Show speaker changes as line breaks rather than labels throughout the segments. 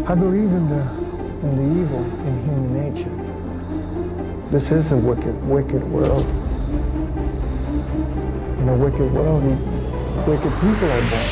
I believe in the evil in human nature. This is a wicked world. In a wicked world, wicked people are born.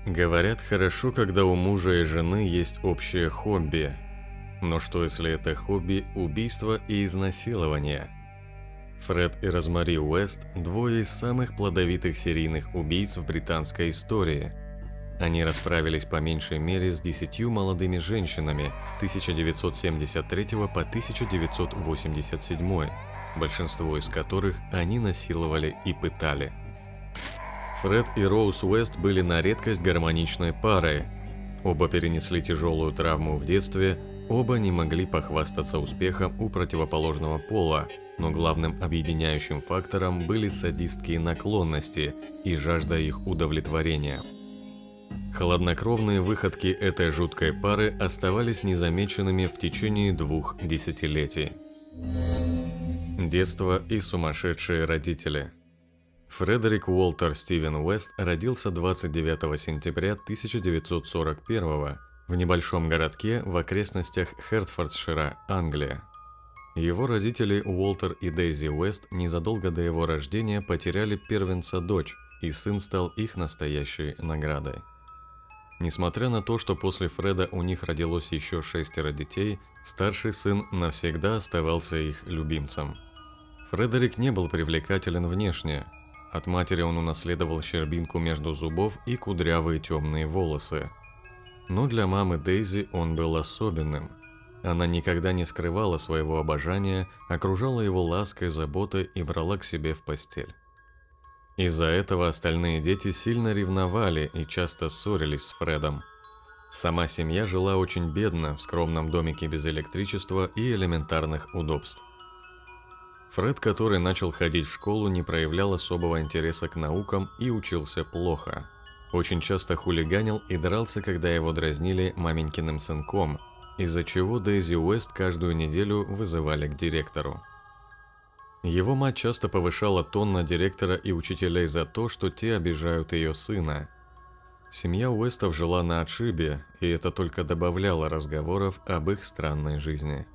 Говорят, хорошо, когда у мужа и жены есть общее хобби. Но что если это хобби – убийство и изнасилование? Фред и Розмари Уэст – двое из самых плодовитых серийных убийц в британской истории. Они расправились по меньшей мере с 10 молодыми женщинами с 1973 по 1987, большинство из которых они насиловали и пытали. Фред и Роуз Уэст были на редкость гармоничной парой. Оба перенесли тяжелую травму в детстве, оба не могли похвастаться успехом у противоположного пола, но главным объединяющим фактором были садистские наклонности и жажда их удовлетворения. Хладнокровные выходки этой жуткой пары оставались незамеченными в течение 2 десятилетий. Детство и сумасшедшие родители. Фредерик Уолтер Стивен Уэст родился 29 сентября 1941 в небольшом городке в окрестностях Хертфордшира, Англия. Его родители Уолтер и Дейзи Уэст незадолго до его рождения потеряли первенца-дочь, и сын стал их настоящей наградой. Несмотря на то, что после Фреда у них родилось еще 6 детей, старший сын навсегда оставался их любимцем. Фредерик не был привлекателен внешне. От матери он унаследовал щербинку между зубов и кудрявые темные волосы. Но для мамы Дейзи он был особенным. Она никогда не скрывала своего обожания, окружала его лаской, заботой и брала к себе в постель. Из-за этого остальные дети сильно ревновали и часто ссорились с Фредом. Сама семья жила очень бедно, в скромном домике без электричества и элементарных удобств. Фред, который начал ходить в школу, не проявлял особого интереса к наукам и учился плохо. Очень часто хулиганил и дрался, когда его дразнили маменькиным сынком, из-за чего Дейзи Уэст каждую неделю вызывали к директору. Его мать часто повышала тон на директора и учителей за то, что те обижают ее сына. Семья Уэстов жила на отшибе, и это только добавляло разговоров об их странной жизни.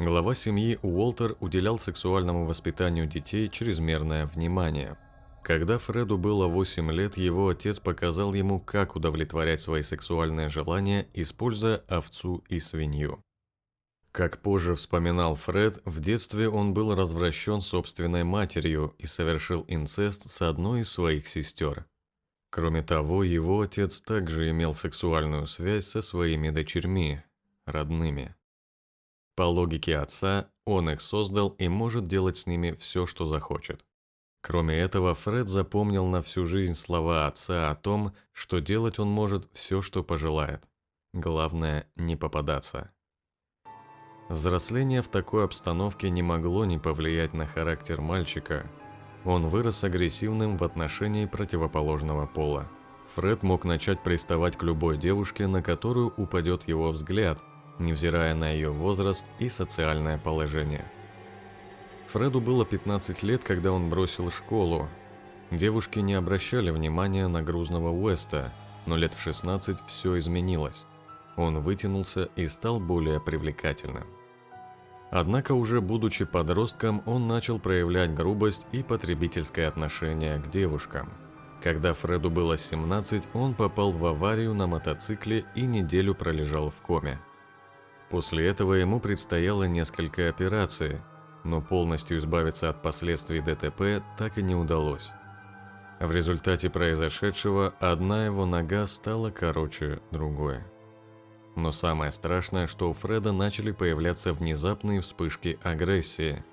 Глава семьи Уолтер уделял сексуальному воспитанию детей чрезмерное внимание. Когда Фреду было 8 лет, его отец показал ему, как удовлетворять свои сексуальные желания, используя овцу и свинью. Как позже вспоминал Фред, в детстве он был развращен собственной матерью и совершил инцест с одной из своих сестер. Кроме того, его отец также имел сексуальную связь со своими дочерьми, родными. По логике отца, он их создал и может делать с ними все, что захочет. Кроме этого, Фред запомнил на всю жизнь слова отца о том, что делать он может все, что пожелает. Главное, не попадаться. Взросление в такой обстановке не могло не повлиять на характер мальчика. Он вырос агрессивным в отношении противоположного пола. Фред мог начать приставать к любой девушке, на которую упадет его взгляд, невзирая на ее возраст и социальное положение. Фреду было 15 лет, когда он бросил школу. Девушки не обращали внимания на грузного Уэста, но лет в 16 все изменилось. Он вытянулся и стал более привлекательным. Однако уже будучи подростком, он начал проявлять грубость и потребительское отношение к девушкам. Когда Фреду было 17, он попал в аварию на мотоцикле и неделю пролежал в коме. После этого ему предстояло несколько операций, но полностью избавиться от последствий ДТП так и не удалось. В результате произошедшего одна его нога стала короче другой. Но самое страшное, что у Фреда начали появляться внезапные вспышки агрессии.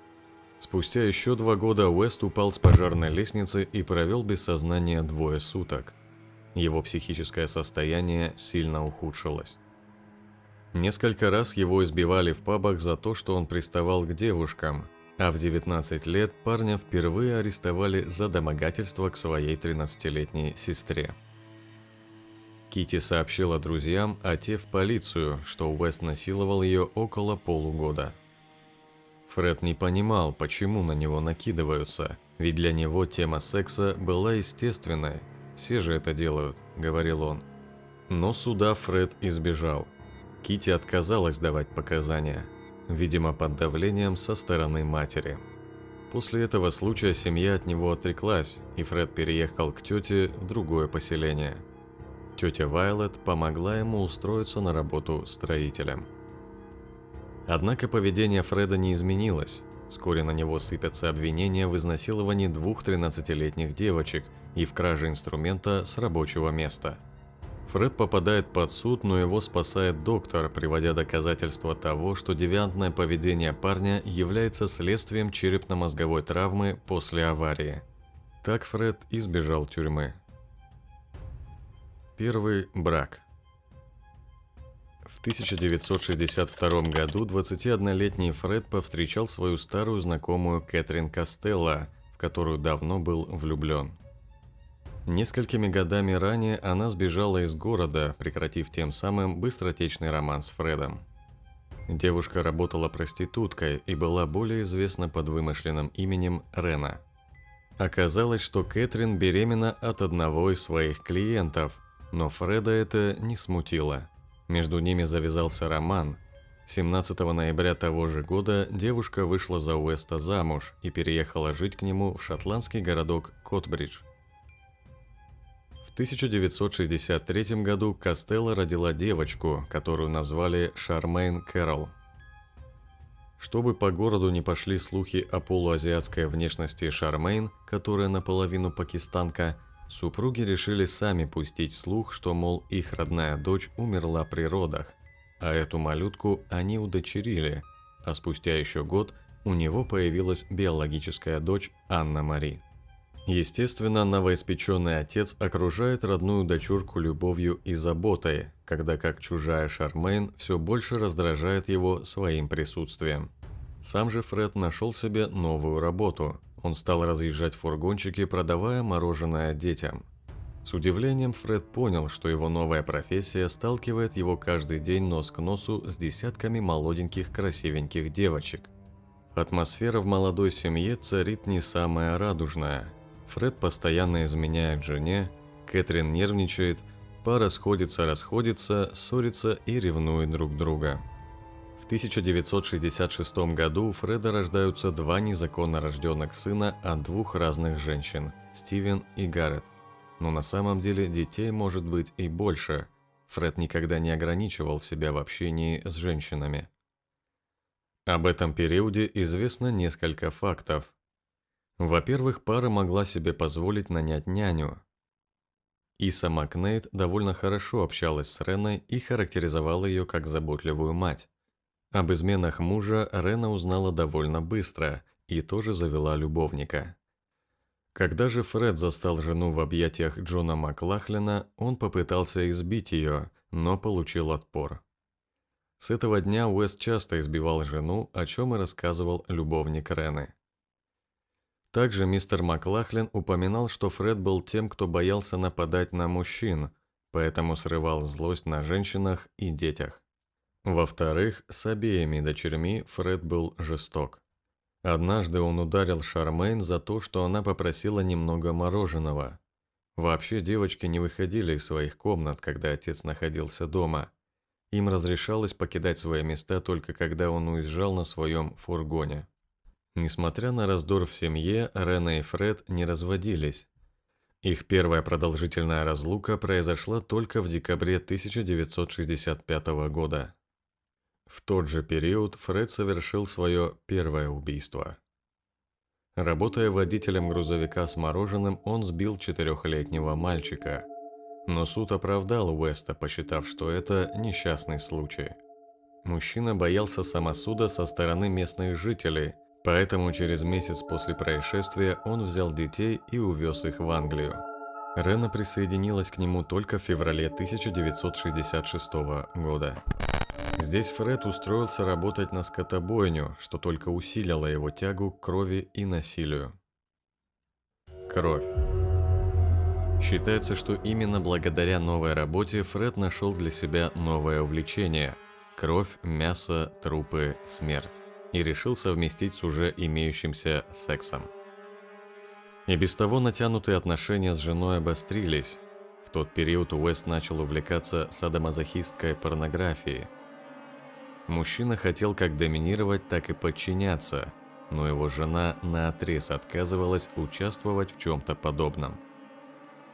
Спустя еще 2 года Уэст упал с пожарной лестницы и провел без сознания 2 суток. Его психическое состояние сильно ухудшилось. Несколько раз его избивали в пабах за то, что он приставал к девушкам, а в 19 лет парня впервые арестовали за домогательство к своей 13-летней сестре. Китти сообщила друзьям, а те в полицию, что Уэст насиловал ее около полугода. Фред не понимал, почему на него накидываются, ведь для него тема секса была естественной. «Все же это делают», — говорил он. Но суда Фред избежал. Китти отказалась давать показания, видимо, под давлением со стороны матери. После этого случая семья от него отреклась, и Фред переехал к тете в другое поселение. Тетя Вайлет помогла ему устроиться на работу строителем. Однако поведение Фреда не изменилось. Вскоре на него сыпятся обвинения в изнасиловании 2 13-летних девочек и в краже инструмента с рабочего места. Фред попадает под суд, но его спасает доктор, приводя доказательства того, что девиантное поведение парня является следствием черепно-мозговой травмы после аварии. Так Фред избежал тюрьмы. Первый брак. В 1962 году 21-летний Фред повстречал свою старую знакомую Кэтрин Костелло, в которую давно был влюблен. Несколькими годами ранее она сбежала из города, прекратив тем самым быстротечный роман с Фредом. Девушка работала проституткой и была более известна под вымышленным именем Рена. Оказалось, что Кэтрин беременна от одного из своих клиентов, но Фреда это не смутило. Между ними завязался роман. 17 ноября того же года девушка вышла за Уэста замуж и переехала жить к нему в шотландский городок Котбридж. В 1963 году Костелло родила девочку, которую назвали Шармейн Кэрролл. Чтобы по городу не пошли слухи о полуазиатской внешности Шармейн, которая наполовину пакистанка, супруги решили сами пустить слух, что, мол, их родная дочь умерла при родах, а эту малютку они удочерили, а спустя еще год у него появилась биологическая дочь Анна-Мари. Естественно, новоиспеченный отец окружает родную дочурку любовью и заботой, когда как чужая Шармейн все больше раздражает его своим присутствием. Сам же Фред нашел себе новую работу. Он стал разъезжать фургончики, продавая мороженое детям. С удивлением Фред понял, что его новая профессия сталкивает его каждый день нос к носу с десятками молоденьких красивеньких девочек. Атмосфера в молодой семье царит не самая радужная. Фред постоянно изменяет жене, Кэтрин нервничает, пара расходится, ссорится и ревнует друг друга. В 1966 году у Фреда рождаются 2 незаконно рожденных сына от 2 разных женщин – Стивен и Гаррет. Но на самом деле детей может быть и больше. Фред никогда не ограничивал себя в общении с женщинами. Об этом периоде известно несколько фактов. Во-первых, пара могла себе позволить нанять няню. Иса Макнейт довольно хорошо общалась с Реной и характеризовала ее как заботливую мать. Об изменах мужа Рена узнала довольно быстро и тоже завела любовника. Когда же Фред застал жену в объятиях Джона Маклахлина, он попытался избить ее, но получил отпор. С этого дня Уэст часто избивал жену, о чем и рассказывал любовник Рены. Также мистер Маклахлин упоминал, что Фред был тем, кто боялся нападать на мужчин, поэтому срывал злость на женщинах и детях. Во-вторых, с обеими дочерьми Фред был жесток. Однажды он ударил Шармейн за то, что она попросила немного мороженого. Вообще девочки не выходили из своих комнат, когда отец находился дома. Им разрешалось покидать свои места только когда он уезжал на своем фургоне. Несмотря на раздор в семье, Рена и Фред не разводились. Их первая продолжительная разлука произошла только в декабре 1965 года. В тот же период Фред совершил свое первое убийство. Работая водителем грузовика с мороженым, он сбил 4-летнего мальчика. Но суд оправдал Уэста, посчитав, что это несчастный случай. Мужчина боялся самосуда со стороны местных жителей, поэтому через месяц после происшествия он взял детей и увез их в Англию. Рена присоединилась к нему только в феврале 1966 года. Здесь Фред устроился работать на скотобойню, что только усилило его тягу к крови и насилию. Кровь. Считается, что именно благодаря новой работе Фред нашел для себя новое увлечение – кровь, мясо, трупы, смерть, и решил совместить с уже имеющимся сексом. И без того натянутые отношения с женой обострились. В тот период Уэст начал увлекаться садомазохистской порнографией. Мужчина хотел как доминировать, так и подчиняться, но его жена наотрез отказывалась участвовать в чем-то подобном.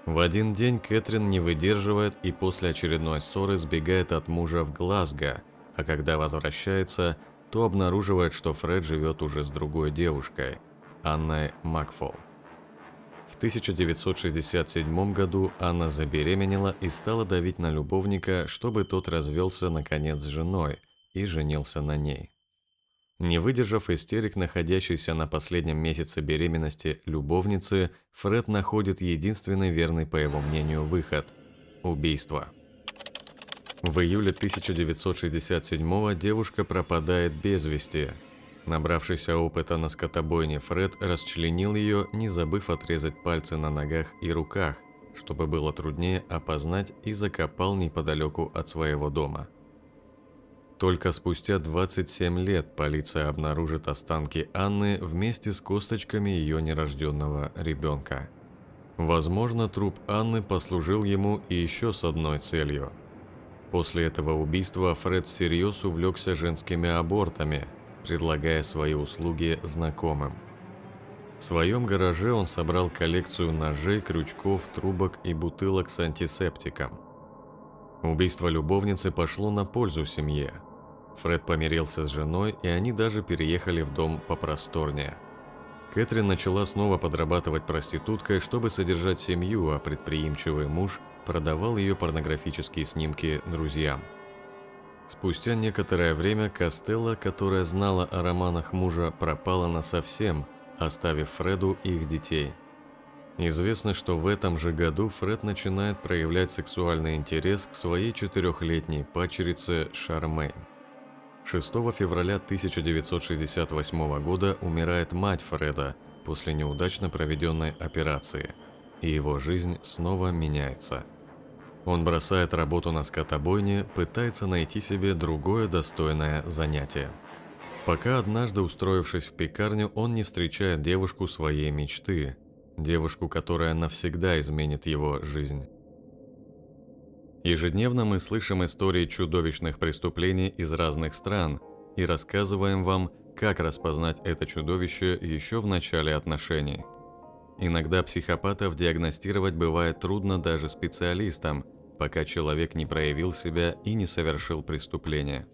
В один день Кэтрин не выдерживает и после очередной ссоры сбегает от мужа в Глазго, а когда возвращается, то обнаруживает, что Фред живет уже с другой девушкой, Анной Макфол. В 1967 году Анна забеременела и стала давить на любовника, чтобы тот развелся наконец с женой и женился на ней. Не выдержав истерик находящейся на последнем месяце беременности любовницы, Фред находит единственный верный, по его мнению, выход – убийство. В июле 1967-го девушка пропадает без вести. Набравшийся опыта на скотобойне Фред расчленил ее, не забыв отрезать пальцы на ногах и руках, чтобы было труднее опознать, и закопал неподалеку от своего дома. Только спустя 27 лет полиция обнаружит останки Анны вместе с косточками ее нерожденного ребенка. Возможно, труп Анны послужил ему и еще с одной целью. После этого убийства Фред всерьез увлекся женскими абортами, предлагая свои услуги знакомым. В своем гараже он собрал коллекцию ножей, крючков, трубок и бутылок с антисептиком. Убийство любовницы пошло на пользу семье. Фред помирился с женой, и они даже переехали в дом попросторнее. Кэтрин начала снова подрабатывать проституткой, чтобы содержать семью, а предприимчивый муж продавал ее порнографические снимки друзьям. Спустя некоторое время Костелло, которая знала о романах мужа, пропала насовсем, оставив Фреду их детей. Известно, что в этом же году Фред начинает проявлять сексуальный интерес к своей 4-летней падчерице Шармейн. 6 февраля 1968 года умирает мать Фреда после неудачно проведенной операции, и его жизнь снова меняется. Он бросает работу на скотобойне, пытается найти себе другое достойное занятие. Пока однажды, устроившись в пекарню, он не встречает девушку своей мечты, девушку, которая навсегда изменит его жизнь. Ежедневно мы слышим истории чудовищных преступлений из разных стран и рассказываем вам, как распознать это чудовище еще в начале отношений. Иногда психопатов диагностировать бывает трудно даже специалистам, пока человек не проявил себя и не совершил преступление.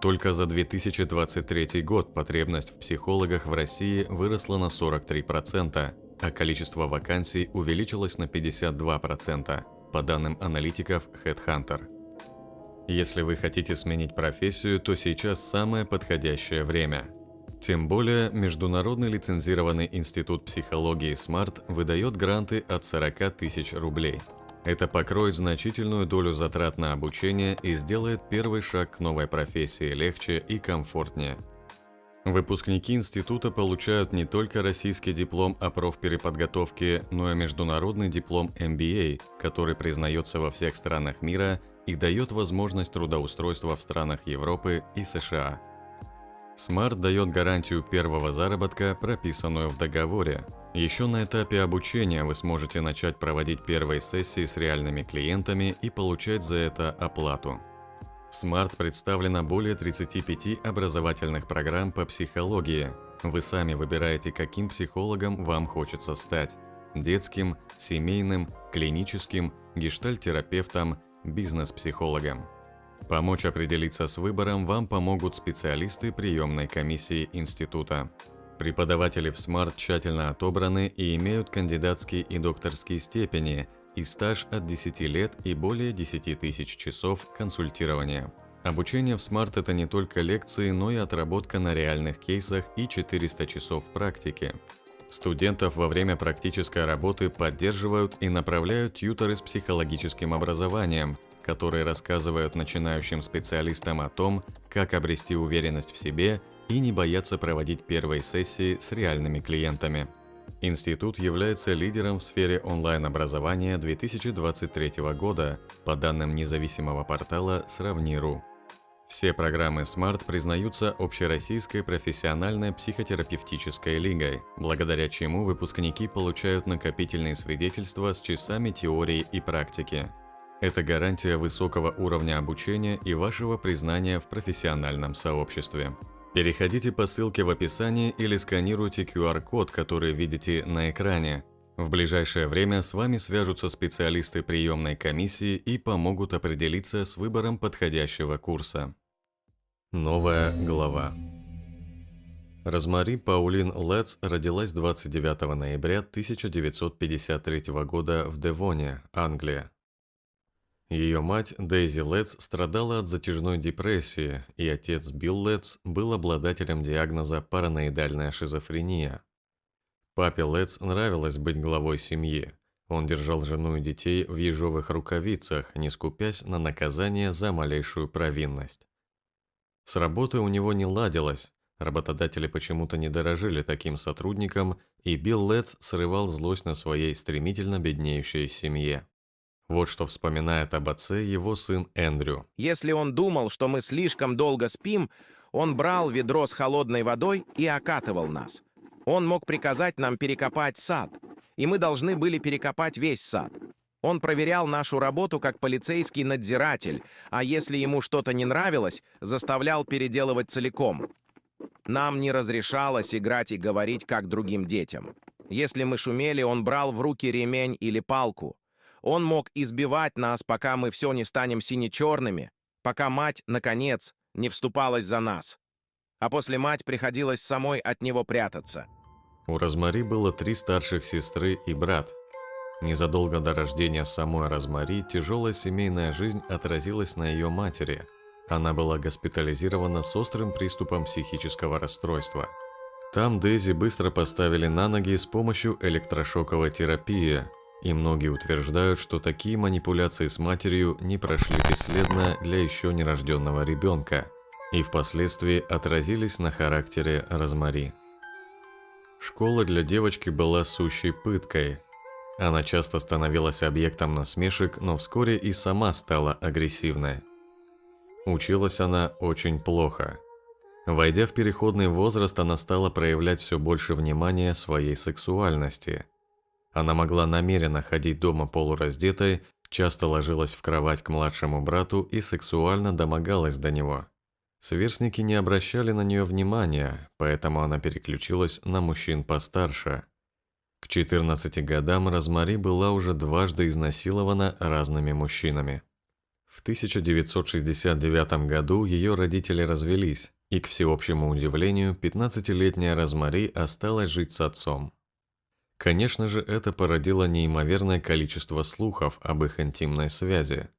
Только за 2023 год потребность в психологах в России выросла на 43%, а количество вакансий увеличилось на 52%, по данным аналитиков HeadHunter. Если вы хотите сменить профессию, то сейчас самое подходящее время. Тем более, международный лицензированный институт психологии SMART выдает гранты от 40 тысяч рублей. Это покроет значительную долю затрат на обучение и сделает первый шаг к новой профессии легче и комфортнее. Выпускники института получают не только российский диплом о профпереподготовке, но и международный диплом MBA, который признается во всех странах мира и дает возможность трудоустройства в странах Европы и США. SMART дает гарантию первого заработка, прописанную в договоре. Еще на этапе обучения вы сможете начать проводить первые сессии с реальными клиентами и получать за это оплату. В SMART представлено более 35 образовательных программ по психологии. Вы сами выбираете, каким психологом вам хочется стать – детским, семейным, клиническим, гештальт-терапевтом, бизнес-психологом. Помочь определиться с выбором вам помогут специалисты приемной комиссии института. Преподаватели в SMART тщательно отобраны и имеют кандидатские и докторские степени и стаж от 10 лет и более 10 тысяч часов консультирования. Обучение в SMART – это не только лекции, но и отработка на реальных кейсах и 400 часов практики. Студентов во время практической работы поддерживают и направляют тьюторы с психологическим образованием, которые рассказывают начинающим специалистам о том, как обрести уверенность в себе и не бояться проводить первые сессии с реальными клиентами. Институт является лидером в сфере онлайн-образования 2023 года, по данным независимого портала Сравни.ру. Все программы SMART признаются Общероссийской профессиональной психотерапевтической лигой, благодаря чему выпускники получают накопительные свидетельства с часами теории и практики. Это гарантия высокого уровня обучения и вашего признания в профессиональном сообществе. Переходите по ссылке в описании или сканируйте QR-код, который видите на экране. В ближайшее время с вами свяжутся специалисты приемной комиссии и помогут определиться с выбором подходящего курса. Новая глава. Розмари Паулин Летц родилась 29 ноября 1953 года в Девоне, Англия. Ее мать Дейзи Летц страдала от затяжной депрессии, и отец Билл Летц был обладателем диагноза параноидальная шизофрения. Папе Летц нравилось быть главой семьи. Он держал жену и детей в ежовых рукавицах, не скупясь на наказание за малейшую провинность. С работой у него не ладилось, работодатели почему-то не дорожили таким сотрудником, и Билл Летц срывал злость на своей стремительно беднеющей семье. Вот что вспоминает об отце его сын Эндрю.
Если он думал, что мы слишком долго спим, он брал ведро с холодной водой и окатывал нас. Он мог приказать нам перекопать сад, и мы должны были перекопать весь сад. Он проверял нашу работу как полицейский надзиратель, а если ему что-то не нравилось, заставлял переделывать целиком. Нам не разрешалось играть и говорить, как другим детям. Если мы шумели, он брал в руки ремень или палку. Он мог избивать нас, пока мы все не станем сине-черными, пока мать, наконец, не вступалась за нас. А после мать приходилось самой от него прятаться.
У Розмари было 3 старших сестры и брат. Незадолго до рождения самой Розмари тяжелая семейная жизнь отразилась на ее матери. Она была госпитализирована с острым приступом психического расстройства. Там Дейзи быстро поставили на ноги с помощью электрошоковой терапии, и многие утверждают, что такие манипуляции с матерью не прошли бесследно для еще нерожденного ребенка и впоследствии отразились на характере Розмари. Школа для девочки была сущей пыткой. Она часто становилась объектом насмешек, но вскоре и сама стала агрессивной. Училась она очень плохо. Войдя в переходный возраст, она стала проявлять все больше внимания своей сексуальности. Она могла намеренно ходить дома полураздетой, часто ложилась в кровать к младшему брату и сексуально домогалась до него. Сверстники не обращали на нее внимания, поэтому она переключилась на мужчин постарше. К 14 годам Розмари была уже дважды изнасилована разными мужчинами. В 1969 году ее родители развелись, и, к всеобщему удивлению, 15-летняя Розмари осталась жить с отцом. Конечно же, это породило неимоверное количество слухов об их интимной связи.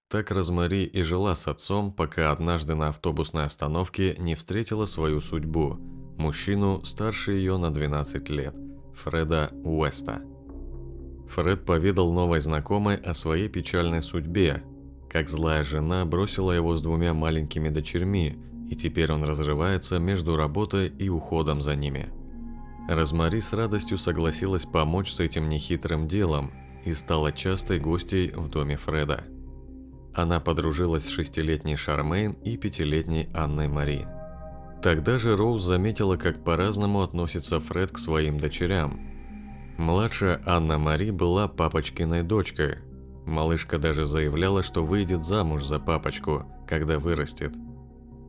Так Розмари и жила с отцом, пока однажды на автобусной остановке не встретила свою судьбу – мужчину старше ее на 12 лет, Фреда Уэста. Фред поведал новой знакомой о своей печальной судьбе, как злая жена бросила его с 2 маленькими дочерьми, и теперь он разрывается между работой и уходом за ними. Розмари с радостью согласилась помочь с этим нехитрым делом и стала частой гостьей в доме Фреда. Она подружилась с 6-летней Шармейн и 5-летней Анной Мари. Тогда же Роуз заметила, как по-разному относится Фред к своим дочерям. Младшая Анна Мари была папочкиной дочкой. Малышка даже заявляла, что выйдет замуж за папочку, когда вырастет.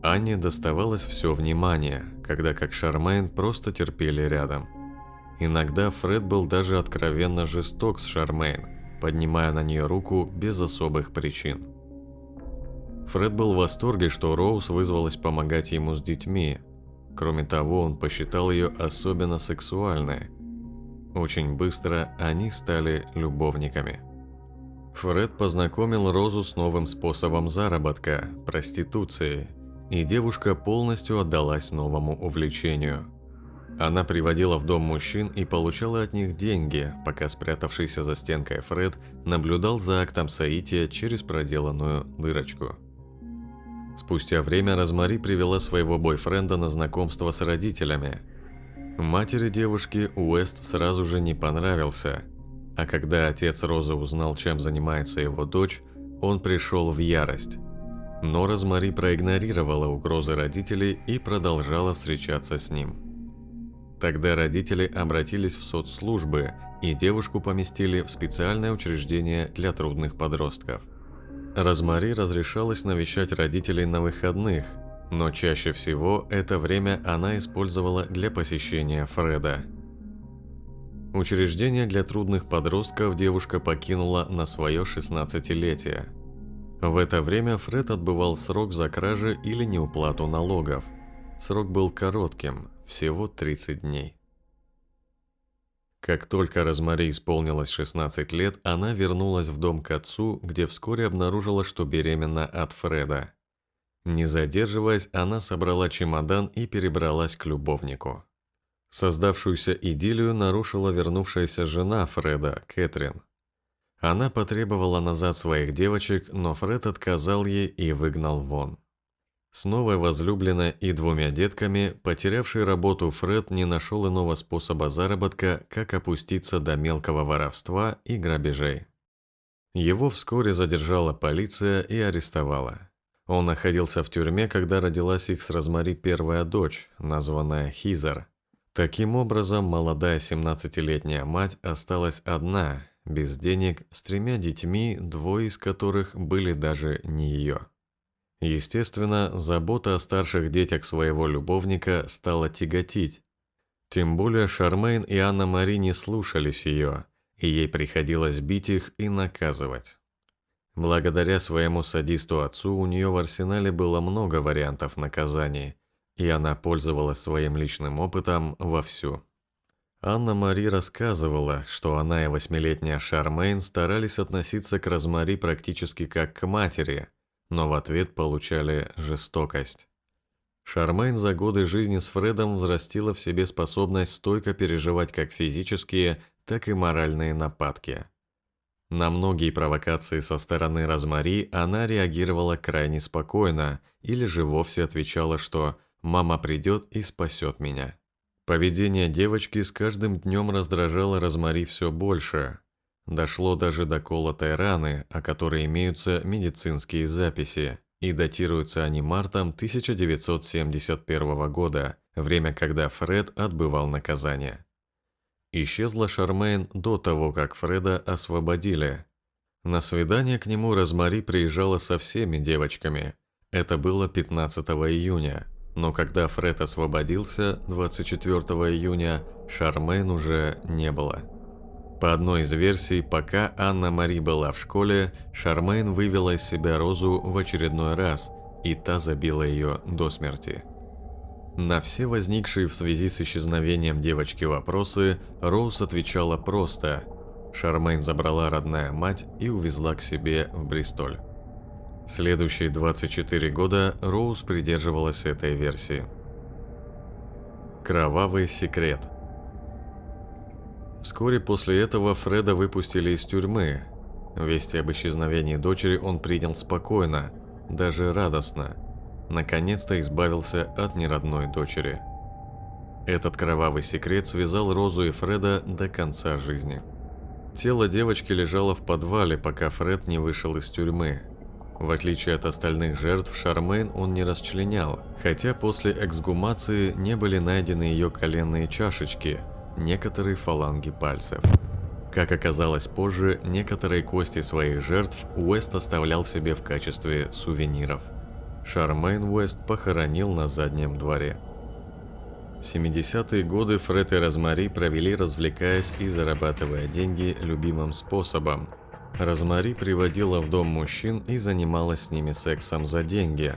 Анне доставалось все внимание, когда как Шармейн просто терпели рядом. Иногда Фред был даже откровенно жесток с Шармейн, поднимая на нее руку без особых причин. Фред был в восторге, что Роуз вызвалась помогать ему с детьми. Кроме того, он посчитал ее особенно сексуальной. Очень быстро они стали любовниками. Фред познакомил Розу с новым способом заработка – проституцией, и девушка полностью отдалась новому увлечению. Она приводила в дом мужчин и получала от них деньги, пока спрятавшийся за стенкой Фред наблюдал за актом соития через проделанную дырочку. Спустя время Розмари привела своего бойфренда на знакомство с родителями. Матери девушки Уэст сразу же не понравился, а когда отец Розы узнал, чем занимается его дочь, он пришел в ярость. Но Розмари проигнорировала угрозы родителей и продолжала встречаться с ним. Тогда родители обратились в соцслужбы, и девушку поместили в специальное учреждение для трудных подростков. Розмари разрешалось навещать родителей на выходных, но чаще всего это время она использовала для посещения Фреда. Учреждение для трудных подростков девушка покинула на свое 16-летие. В это время Фред отбывал срок за кражи или неуплату налогов. Срок был коротким, всего 30 дней. Как только Розмари исполнилось 16 лет, она вернулась в дом к отцу, где вскоре обнаружила, что беременна от Фреда. Не задерживаясь, она собрала чемодан и перебралась к любовнику. Создавшуюся идиллию нарушила вернувшаяся жена Фреда, Кэтрин. Она потребовала назад своих девочек, но Фред отказал ей и выгнал вон. С новой возлюбленной и 2 детками, потерявший работу Фред не нашел иного способа заработка, как опуститься до мелкого воровства и грабежей. Его вскоре задержала полиция и арестовала. Он находился в тюрьме, когда родилась их с Розмари первая дочь, названная Хизер. Таким образом, молодая 17-летняя мать осталась одна, без денег, с 3 детьми, 2 из которых были даже не ее. Естественно, забота о старших детях своего любовника стала тяготить. Тем более Шармейн и Анна-Мари не слушались ее, и ей приходилось бить их и наказывать. Благодаря своему садисту-отцу у нее в арсенале было много вариантов наказаний, и она пользовалась своим личным опытом вовсю. Анна-Мари рассказывала, что она и 8-летняя Шармейн старались относиться к Розмари практически как к матери, но в ответ получали жестокость. Шармейн за годы жизни с Фредом взрастила в себе способность стойко переживать как физические, так и моральные нападки. На многие провокации со стороны Розмари она реагировала крайне спокойно или же вовсе отвечала, что «мама придет и спасет меня». Поведение девочки с каждым днем раздражало Розмари все больше. Дошло даже до колотой раны, о которой имеются медицинские записи, и датируются они мартом 1971 года, время, когда Фред отбывал наказание. Исчезла Шармейн до того, как Фреда освободили. На свидание к нему Розмари приезжала со всеми девочками. Это было 15 июня, но когда Фред освободился 24 июня, Шармейн уже не было. По одной из версий, пока Анна-Мари была в школе, Шармейн вывела из себя Розу в очередной раз, и та забила ее до смерти. На все возникшие в связи с исчезновением девочки вопросы Роуз отвечала просто. Шармейн забрала родная мать и увезла к себе в Бристоль. Следующие 24 года Роуз придерживалась этой версии. Кровавый секрет. Вскоре после этого Фреда выпустили из тюрьмы. Вести об исчезновении дочери он принял спокойно, даже радостно. Наконец-то избавился от неродной дочери. Этот кровавый секрет связал Розу и Фреда до конца жизни. Тело девочки лежало в подвале, пока Фред не вышел из тюрьмы. В отличие от остальных жертв, Шармейн он не расчленял, хотя после эксгумации не были найдены ее коленные чашечки, некоторые фаланги пальцев. Как оказалось позже, некоторые кости своих жертв Уэст оставлял себе в качестве сувениров. Шармейн Уэст похоронил на заднем дворе. 70-е годы Фред и Розмари провели, развлекаясь и зарабатывая деньги любимым способом. Розмари приводила в дом мужчин и занималась с ними сексом за деньги,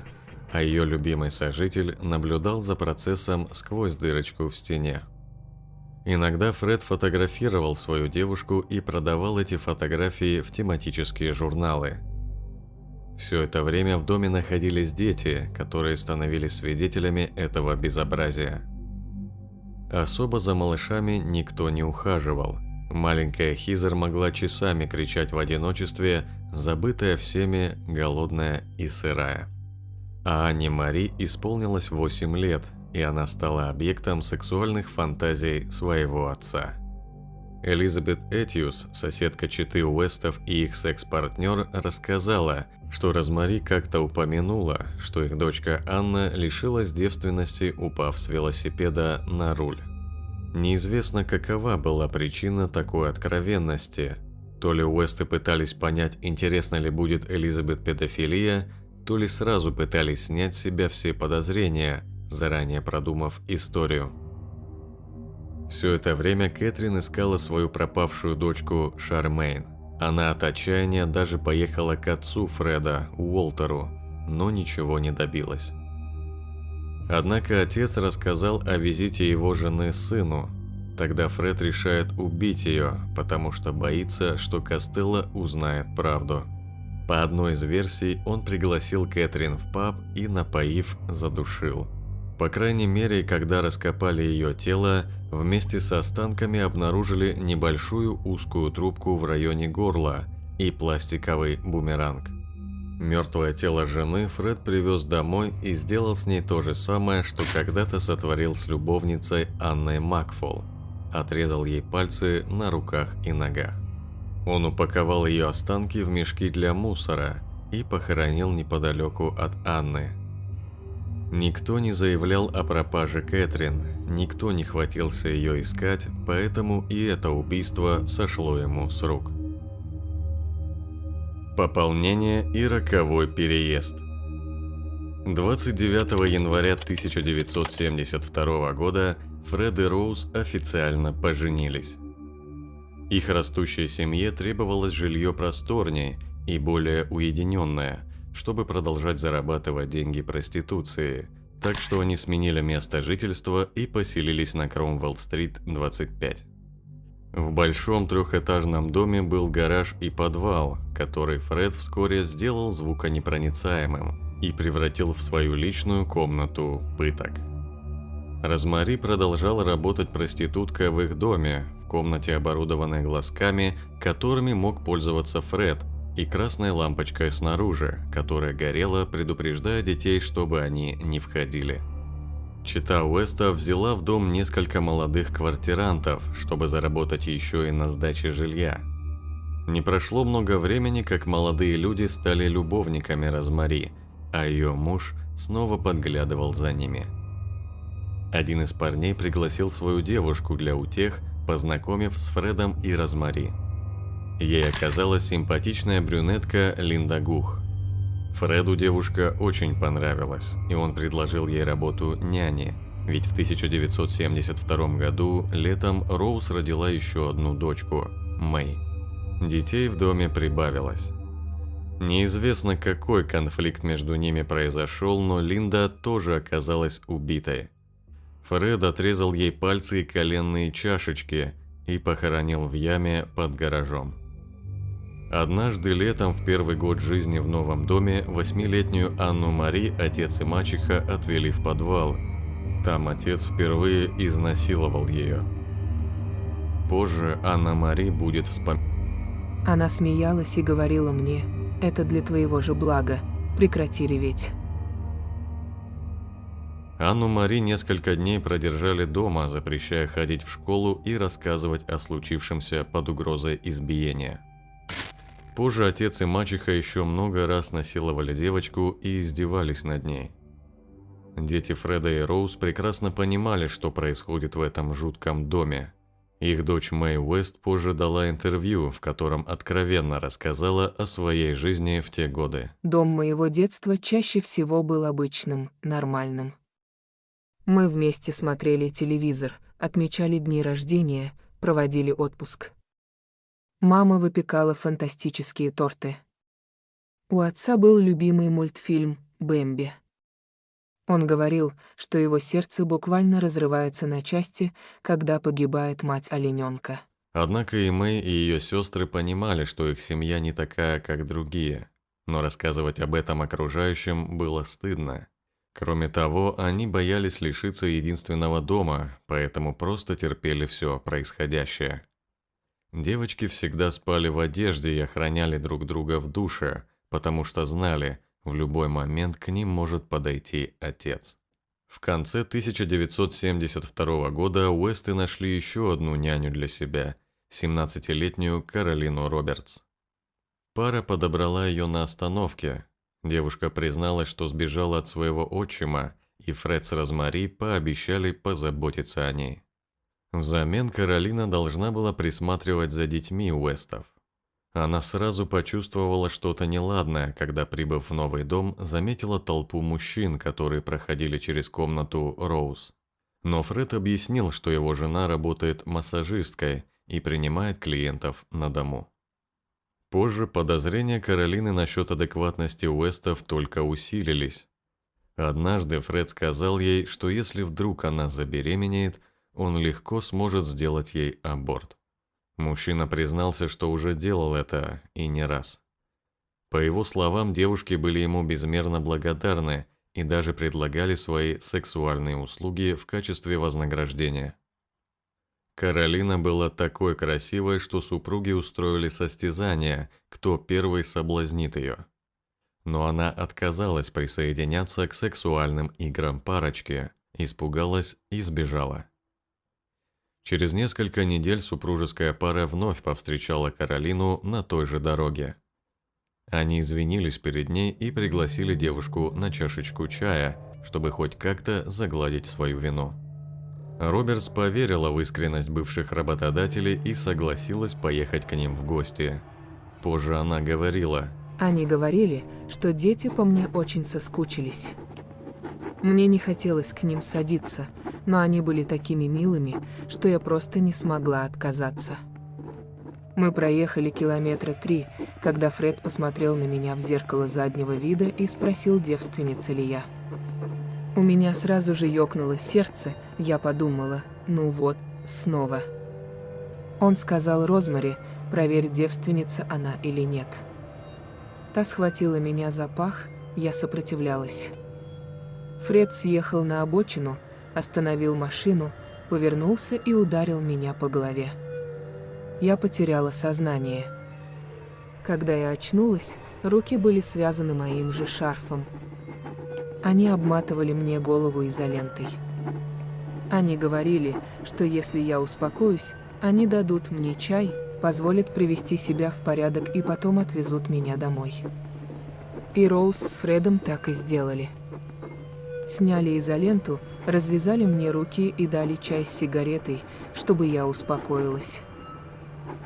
а ее любимый сожитель наблюдал за процессом сквозь дырочку в стене. Иногда Фред фотографировал свою девушку и продавал эти фотографии в тематические журналы. Все это время в доме находились дети, которые становились свидетелями этого безобразия. Особо за малышами никто не ухаживал. Маленькая Хизер могла часами кричать в одиночестве, забытая всеми, голодная и сырая. А Анне Мари исполнилось 8 лет, и она стала объектом сексуальных фантазий своего отца. Элизабет Этьюс, соседка четы Уэстов и их секс-партнер, рассказала, что Розмари как-то упомянула, что их дочка Анна лишилась девственности, упав с велосипеда на руль. Неизвестно, какова была причина такой откровенности. То ли Уэсты пытались понять, интересно ли будет Элизабет педофилия, то ли сразу пытались снять с себя все подозрения, заранее продумав историю. Все это время Кэтрин искала свою пропавшую дочку Шармейн. Она от отчаяния даже поехала к отцу Фреда, Уолтеру, но ничего не добилась. Однако отец рассказал о визите его жены сыну. Тогда Фред решает убить ее, потому что боится, что Костелло узнает правду. По одной из версий, он пригласил Кэтрин в паб и, напоив, задушил. По крайней мере, когда раскопали ее тело, вместе с останками обнаружили небольшую узкую трубку в районе горла и пластиковый бумеранг. Мертвое тело жены Фред привез домой и сделал с ней то же самое, что когда-то сотворил с любовницей Анной Макфол. Отрезал ей пальцы на руках и ногах. Он упаковал ее останки в мешки для мусора и похоронил неподалеку от Анны. Никто не заявлял о пропаже Кэтрин, никто не хватился ее искать, поэтому и это убийство сошло ему с рук. Пополнение и роковой переезд. 29 января 1972 года Фред и Роуз официально поженились. Их растущей семье требовалось жилье просторнее и более уединенное, чтобы продолжать зарабатывать деньги проституции, так что они сменили место жительства и поселились на Кромвелл-стрит, 25. В большом трехэтажном доме был гараж и подвал, который Фред вскоре сделал звуконепроницаемым и превратил в свою личную комнату пыток. Розмари продолжала работать проституткой в их доме, в комнате, оборудованной глазками, которыми мог пользоваться Фред, и красной лампочкой снаружи, которая горела, предупреждая детей, чтобы они не входили. Чета Уэста взяла в дом несколько молодых квартирантов, чтобы заработать еще и на сдаче жилья. Не прошло много времени, как молодые люди стали любовниками Розмари, а ее муж снова подглядывал за ними. Один из парней пригласил свою девушку для утех, познакомив с Фредом и Розмари. Ей оказалась симпатичная брюнетка Линда Гух. Фреду девушка очень понравилась, и он предложил ей работу няни, ведь в 1972 году летом Роуз родила еще одну дочку, Мэй. Детей в доме прибавилось. Неизвестно, какой конфликт между ними произошел, но Линда тоже оказалась убитой. Фред отрезал ей пальцы и коленные чашечки и похоронил в яме под гаражом. Однажды летом, в первый год жизни в новом доме, 8-летнюю Анну Мари отец и мачеха отвели в подвал. Там отец впервые изнасиловал ее. Позже Анна Мари будет вспоминать.
Она смеялась и говорила мне: «Это для твоего же блага, прекрати реветь».
Анну Мари несколько дней продержали дома, запрещая ходить в школу и рассказывать о случившемся под угрозой избиения. Позже отец и мачеха еще много раз насиловали девочку и издевались над ней. Дети Фреда и Роуз прекрасно понимали, что происходит в этом жутком доме. Их дочь Мэй Уэст позже дала интервью, в котором откровенно рассказала о своей жизни в те годы.
Дом моего детства чаще всего был обычным, нормальным. Мы вместе смотрели телевизор, отмечали дни рождения, проводили отпуск. Мама выпекала фантастические торты. У отца был любимый мультфильм «Бэмби». Он говорил, что его сердце буквально разрывается на части, когда погибает мать олененка.
Однако и Мэй, и ее сестры понимали, что их семья не такая, как другие. Но рассказывать об этом окружающим было стыдно. Кроме того, они боялись лишиться единственного дома, поэтому просто терпели все происходящее. Девочки всегда спали в одежде и охраняли друг друга в душе, потому что знали, в любой момент к ним может подойти отец. В конце 1972 года Уэсты нашли еще одну няню для себя, 17-летнюю Каролину Робертс. Пара подобрала ее на остановке. Девушка призналась, что сбежала от своего отчима, и Фред с Розмари пообещали позаботиться о ней. Взамен Каролина должна была присматривать за детьми Уэстов. Она сразу почувствовала что-то неладное, когда, прибыв в новый дом, заметила толпу мужчин, которые проходили через комнату Роуз. Но Фред объяснил, что его жена работает массажисткой и принимает клиентов на дому. Позже подозрения Каролины насчет адекватности Уэстов только усилились. Однажды Фред сказал ей, что если вдруг она забеременеет, он легко сможет сделать ей аборт. Мужчина признался, что уже делал это и не раз. По его словам, девушки были ему безмерно благодарны и даже предлагали свои сексуальные услуги в качестве вознаграждения. Каролина была такой красивой, что супруги устроили состязание, кто первый соблазнит ее. Но она отказалась присоединяться к сексуальным играм парочки, испугалась и сбежала. Через несколько недель супружеская пара вновь повстречала Каролину на той же дороге. Они извинились перед ней и пригласили девушку на чашечку чая, чтобы хоть как-то загладить свою вину. Робертс поверила в искренность бывших работодателей и согласилась поехать к ним в гости. Позже она говорила:
Они говорили, что дети по мне очень соскучились. Мне не хотелось к ним садиться, но они были такими милыми, что я просто не смогла отказаться. Мы проехали 3 километра, когда Фред посмотрел на меня в зеркало заднего вида и спросил, девственница ли я. У меня сразу же ёкнуло сердце, я подумала, ну вот, снова. Он сказал Розмари, проверь, девственница она или нет. Та схватила меня за пах, я сопротивлялась. Фред съехал на обочину, остановил машину, повернулся и ударил меня по голове. Я потеряла сознание. Когда я очнулась, руки были связаны моим же шарфом. Они обматывали мне голову изолентой. Они говорили, что если я успокоюсь, они дадут мне чай, позволят привести себя в порядок и потом отвезут меня домой. И Роуз с Фредом так и сделали. Сняли изоленту, развязали мне руки и дали чай с сигаретой, чтобы я успокоилась.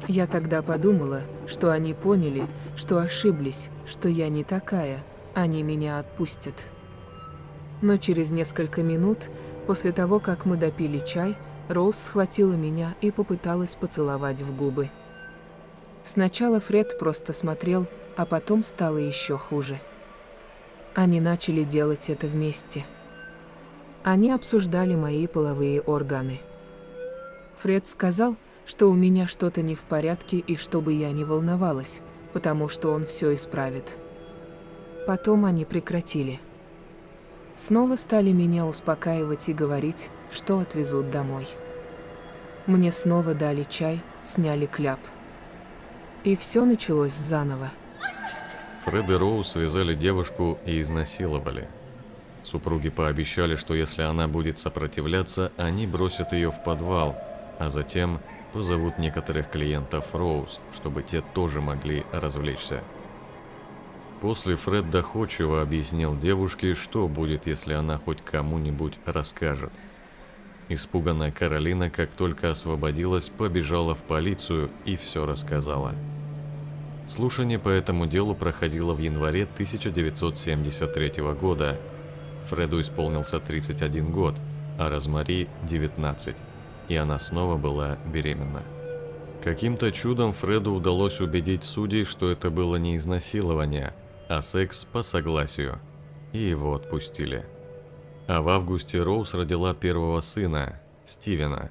Я тогда подумала, что они поняли, что ошиблись, что я не такая, они меня отпустят. Но через несколько минут, после того, как мы допили чай, Роуз схватила меня и попыталась поцеловать в губы. Сначала Фред просто смотрел, а потом стало еще хуже. Они начали делать это вместе. Они обсуждали мои половые органы. Фред сказал, что у меня что-то не в порядке и чтобы я не волновалась, потому что он все исправит. Потом они прекратили. Снова стали меня успокаивать и говорить, что отвезут домой. Мне снова дали чай, сняли кляп. И все началось заново.
Фред и Роуз связали девушку и изнасиловали. Супруги пообещали, что если она будет сопротивляться, они бросят ее в подвал, а затем позовут некоторых клиентов Роуз, чтобы те тоже могли развлечься. После Фред доходчиво объяснил девушке, что будет, если она хоть кому-нибудь расскажет. Испуганная Каролина, как только освободилась, побежала в полицию и все рассказала. Слушание по этому делу проходило в январе 1973 года. Фреду исполнился 31 год, а Розмари – 19, и она снова была беременна. Каким-то чудом Фреду удалось убедить судей, что это было не изнасилование, а секс по согласию, и его отпустили. А в августе Роуз родила первого сына, Стивена.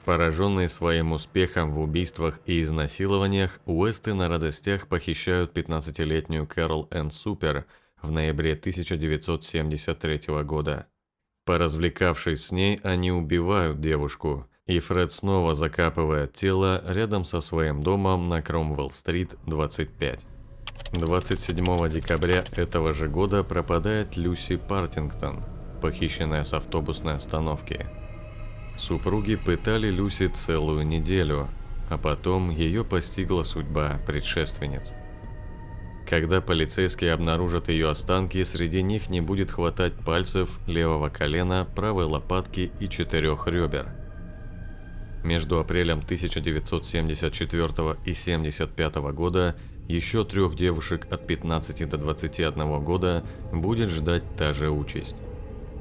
Пораженные своим успехом в убийствах и изнасилованиях, Уэсты на радостях похищают 15-летнюю Кэрол Энн Супер, в ноябре 1973 года. Поразвлекавшись с ней, они убивают девушку, и Фред снова закапывает тело рядом со своим домом на Кромвелл-стрит, 25. 27 декабря этого же года пропадает Люси Партингтон, похищенная с автобусной остановки. Супруги пытали Люси целую неделю, а потом ее постигла судьба предшественниц. Когда полицейские обнаружат ее останки, среди них не будет хватать пальцев, левого колена, правой лопатки и 4 ребер. Между апрелем 1974 и 1975 года еще 3 девушек от 15 до 21 года будет ждать та же участь.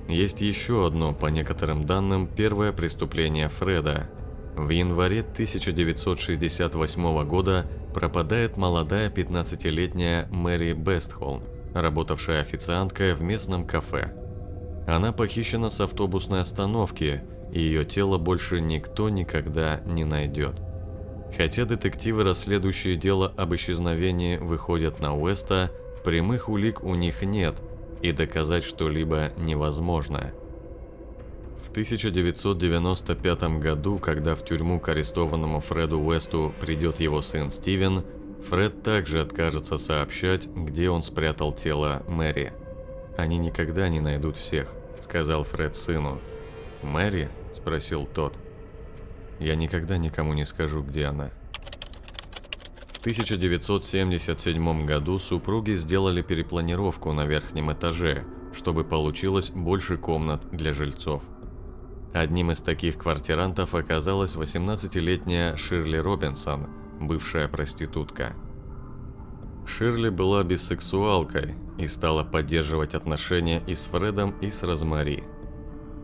Есть еще одно, по некоторым данным, первое преступление Фреда. В январе 1968 года пропадает молодая 15-летняя Мэри Бестхолм, работавшая официанткой в местном кафе. Она похищена с автобусной остановки, и ее тело больше никто никогда не найдет. Хотя детективы, расследующие дело об исчезновении, выходят на Уэста, прямых улик у них нет, и доказать что-либо невозможно. В 1995 году, когда в тюрьму к арестованному Фреду Уэсту придет его сын Стивен, Фред также откажется сообщать, где он спрятал тело Мэри. «Они никогда не найдут всех», — сказал Фред сыну. «Мэри?» — спросил тот. «Я никогда никому не скажу, где она». В 1977 году супруги сделали перепланировку на верхнем этаже, чтобы получилось больше комнат для жильцов. Одним из таких квартирантов оказалась 18-летняя Ширли Робинсон, бывшая проститутка. Ширли была бисексуалкой и стала поддерживать отношения и с Фредом, и с Розмари.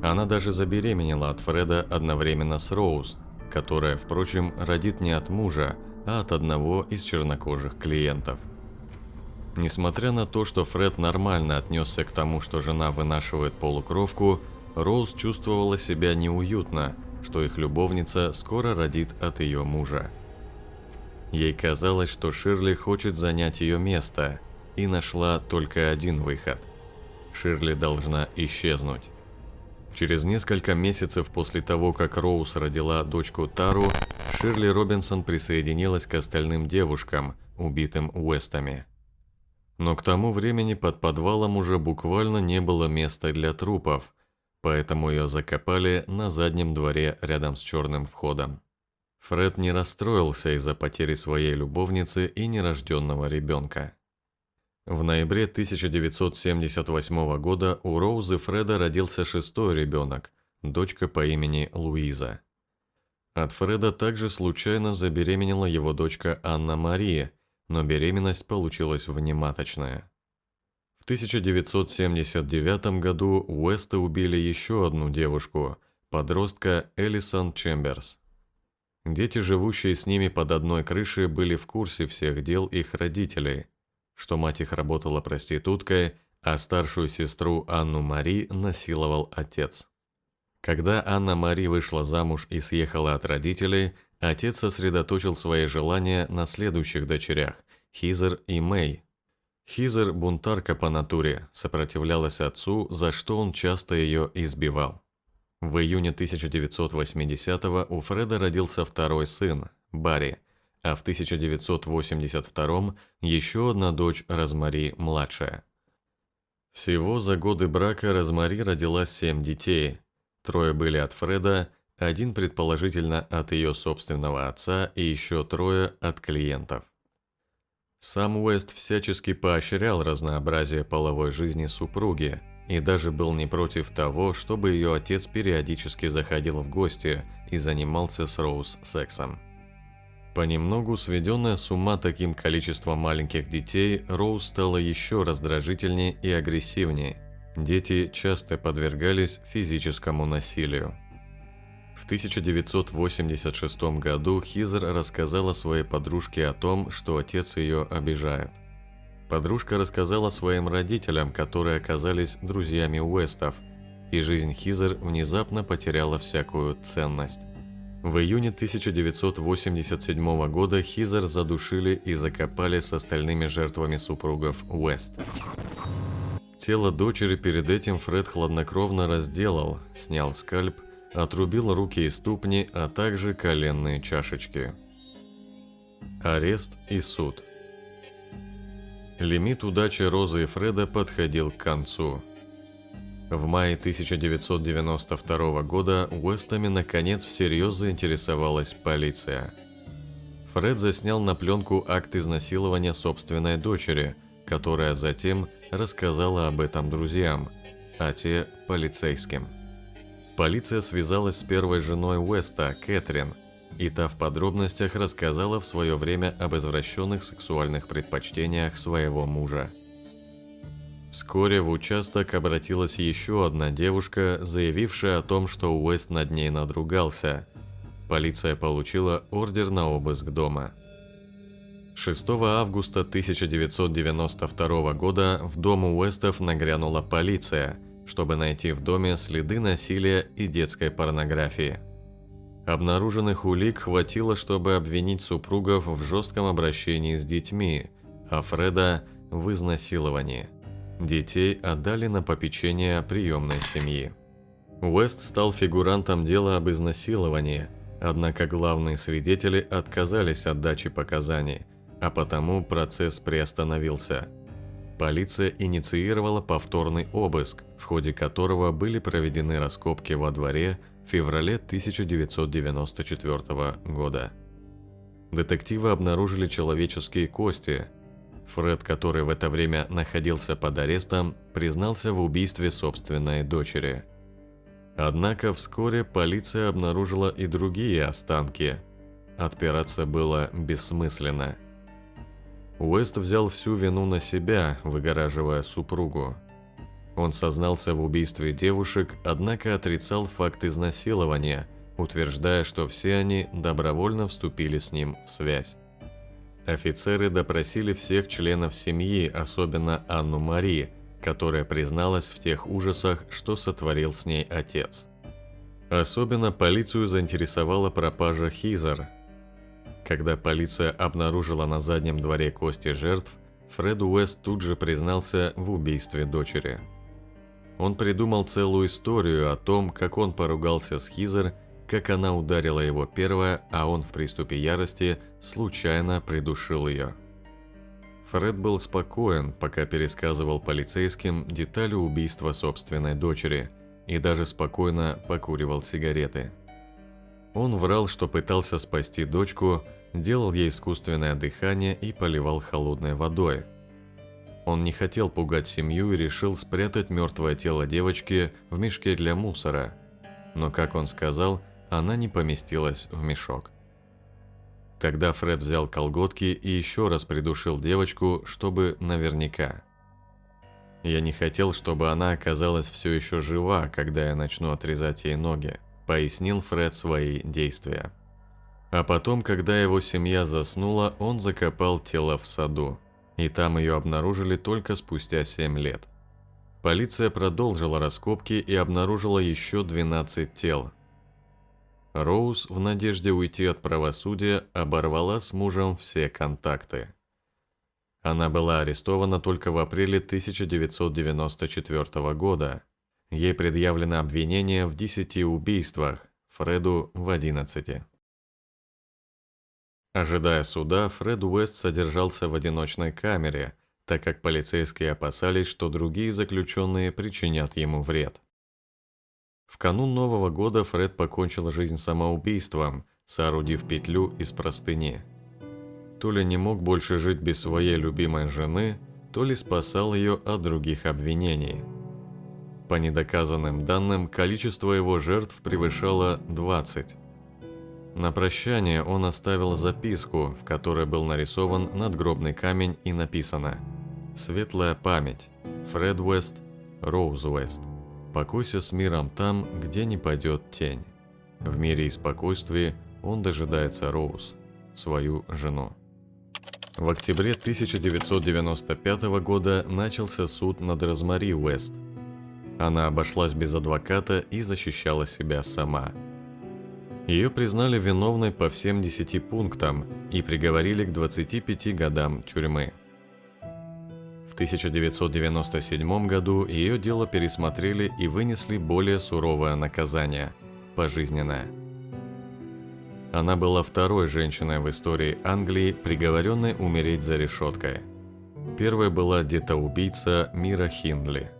Она даже забеременела от Фреда одновременно с Роуз, которая, впрочем, родит не от мужа, а от одного из чернокожих клиентов. Несмотря на то, что Фред нормально отнесся к тому, что жена вынашивает полукровку, Роуз чувствовала себя неуютно, что их любовница скоро родит от ее мужа. Ей казалось, что Ширли хочет занять ее место, и нашла только один выход. Ширли должна исчезнуть. Через несколько месяцев после того, как Роуз родила дочку Тару, Ширли Робинсон присоединилась к остальным девушкам, убитым Уэстами. Но к тому времени под подвалом уже буквально не было места для трупов, поэтому ее закопали на заднем дворе рядом с черным входом. Фред не расстроился из-за потери своей любовницы и нерожденного ребенка. В ноябре 1978 года у Роуз и Фреда родился 6-й ребенок, дочка по имени Луиза. От Фреда также случайно забеременела его дочка Анна-Мария, но беременность получилась внематочная. В 1979 году Уэсты убили еще одну девушку, подростка Элисон Чемберс. Дети, живущие с ними под одной крышей, были в курсе всех дел их родителей, что мать их работала проституткой, а старшую сестру Анну-Мари насиловал отец. Когда Анна-Мари вышла замуж и съехала от родителей, отец сосредоточил свои желания на следующих дочерях – Хизер и Мэй. Хизер, бунтарка по натуре, сопротивлялась отцу, за что он часто ее избивал. В июне 1980-го у Фреда родился 2-й сын, Барри, а в 1982-м еще одна дочь Розмари-младшая. Всего за годы брака Розмари родила 7 детей. 3 были от Фреда, 1 предположительно от ее собственного отца и еще 3 от клиентов. Сам Уэст всячески поощрял разнообразие половой жизни супруги и даже был не против того, чтобы ее отец периодически заходил в гости и занимался с Роуз сексом. Понемногу, сведенная с ума таким количеством маленьких детей, Роуз стала еще раздражительнее и агрессивнее. Дети часто подвергались физическому насилию. В 1986 году Хизер рассказала своей подружке о том, что отец ее обижает. Подружка рассказала своим родителям, которые оказались друзьями Уэстов, и жизнь Хизер внезапно потеряла всякую ценность. В июне 1987 года Хизер задушили и закопали с остальными жертвами супругов Уэст. Тело дочери перед этим Фред хладнокровно разделал, снял скальп, отрубил руки и ступни, а также коленные чашечки. Арест и суд. Лимит удачи Розы и Фреда подходил к концу. В мае 1992 года Уэстами наконец всерьез заинтересовалась полиция. Фред заснял на пленку акт изнасилования собственной дочери, которая затем рассказала об этом друзьям, а те – полицейским. Полиция связалась с первой женой Уэста, Кэтрин, и та в подробностях рассказала в свое время об извращенных сексуальных предпочтениях своего мужа. Вскоре в участок обратилась еще одна девушка, заявившая о том, что Уэст над ней надругался. Полиция получила ордер на обыск дома. 6 августа 1992 года в дом Уэстов нагрянула полиция, чтобы найти в доме следы насилия и детской порнографии. Обнаруженных улик хватило, чтобы обвинить супругов в жестком обращении с детьми, а Фреда – в изнасиловании. Детей отдали на попечение приемной семьи. Уэст стал фигурантом дела об изнасиловании, однако главные свидетели отказались от дачи показаний, а потому процесс приостановился. Полиция инициировала повторный обыск, в ходе которого были проведены раскопки во дворе в феврале 1994 года. Детективы обнаружили человеческие кости. Фред, который в это время находился под арестом, признался в убийстве собственной дочери. Однако вскоре полиция обнаружила и другие останки. Отпираться было бессмысленно. Уэст взял всю вину на себя, выгораживая супругу. Он сознался в убийстве девушек, однако отрицал факт изнасилования, утверждая, что все они добровольно вступили с ним в связь. Офицеры допросили всех членов семьи, особенно Анну Мари, которая призналась в тех ужасах, что сотворил с ней отец. Особенно полицию заинтересовала пропажа Хизер. Когда полиция обнаружила на заднем дворе кости жертв, Фред Уэст тут же признался в убийстве дочери. Он придумал целую историю о том, как он поругался с Хизер, как она ударила его первая, а он в приступе ярости случайно придушил ее. Фред был спокоен, пока пересказывал полицейским детали убийства собственной дочери, и даже спокойно покуривал сигареты. Он врал, что пытался спасти дочку, делал ей искусственное дыхание и поливал холодной водой. Он не хотел пугать семью и решил спрятать мертвое тело девочки в мешке для мусора. Но, как он сказал, она не поместилась в мешок. Тогда Фред взял колготки и еще раз придушил девочку, чтобы наверняка. «Я не хотел, чтобы она оказалась все еще жива, когда я начну отрезать ей ноги», – пояснил Фред свои действия. А потом, когда его семья заснула, он закопал тело в саду, и там ее обнаружили только спустя 7 лет. Полиция продолжила раскопки и обнаружила еще 12 тел. Роуз, в надежде уйти от правосудия, оборвала с мужем все контакты. Она была арестована только в апреле 1994 года. Ей предъявлено обвинение в 10 убийствах, Фреду в 11. Ожидая суда, Фред Уэст содержался в одиночной камере, так как полицейские опасались, что другие заключенные причинят ему вред. В канун Нового года Фред покончил жизнь самоубийством, соорудив петлю из простыни. То ли не мог больше жить без своей любимой жены, то ли спасал ее от других обвинений. По недоказанным данным, количество его жертв превышало 20. На прощание он оставил записку, в которой был нарисован надгробный камень и написано: «Светлая память. Фред Уэст, Роуз Уэст. Покойся с миром там, где не падет тень. В мире и спокойствии он дожидается Роуз, свою жену». В октябре 1995 года начался суд над Розмари Уэст. Она обошлась без адвоката и защищала себя сама. Ее признали виновной по всем 10 пунктам и приговорили к 25 годам тюрьмы. В В 1997 году ее дело пересмотрели и вынесли более суровое наказание – пожизненное. Она была второй женщиной в истории Англии, приговоренной умереть за решеткой. Первой была детоубийца Мира Хиндли.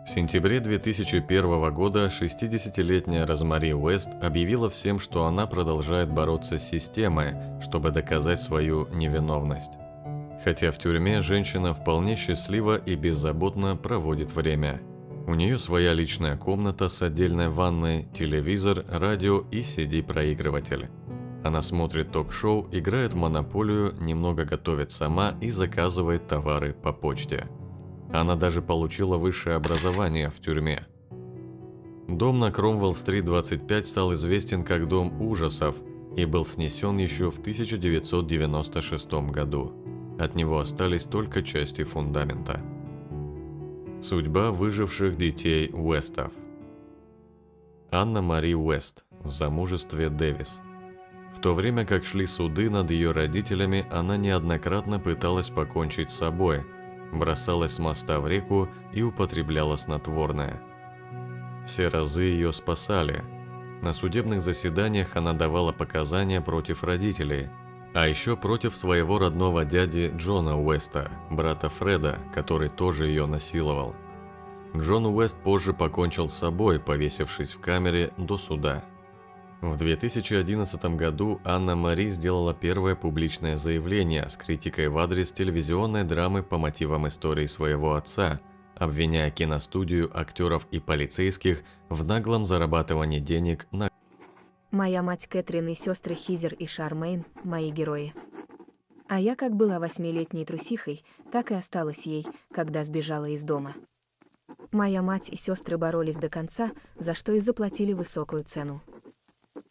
В сентябре 2001 года 60-летняя Розмари Уэст объявила всем, что она продолжает бороться с системой, чтобы доказать свою невиновность. Хотя в тюрьме женщина вполне счастливо и беззаботно проводит время. У нее своя личная комната с отдельной ванной, телевизор, радио и CD-проигрыватель. Она смотрит ток-шоу, играет в монополию, немного готовит сама и заказывает товары по почте. Она даже получила высшее образование в тюрьме. Дом на Кромвелл-стрит 25 стал известен как Дом ужасов и был снесен еще в 1996 году. От него остались только части фундамента. Судьба выживших детей Уэстов. Анна Мари Уэст в замужестве Дэвис. В то время как шли суды над ее родителями, она неоднократно пыталась покончить с собой, бросалась с моста в реку и употребляла снотворное. Все разы ее спасали. На судебных заседаниях она давала показания против родителей, а еще против своего родного дяди Джона Уэста, брата Фреда, который тоже ее насиловал. Джон Уэст позже покончил с собой, повесившись в камере до суда. В 2011 году Анна Мари сделала первое публичное заявление с критикой в адрес телевизионной драмы по мотивам истории своего отца, обвиняя киностудию, актеров и полицейских в наглом зарабатывании денег на...
Моя мать Кэтрин и сестры Хизер и Шармейн – мои герои. А я как была 8-летней трусихой, так и осталась ей, когда сбежала из дома. Моя мать и сестры боролись до конца, за что и заплатили высокую цену.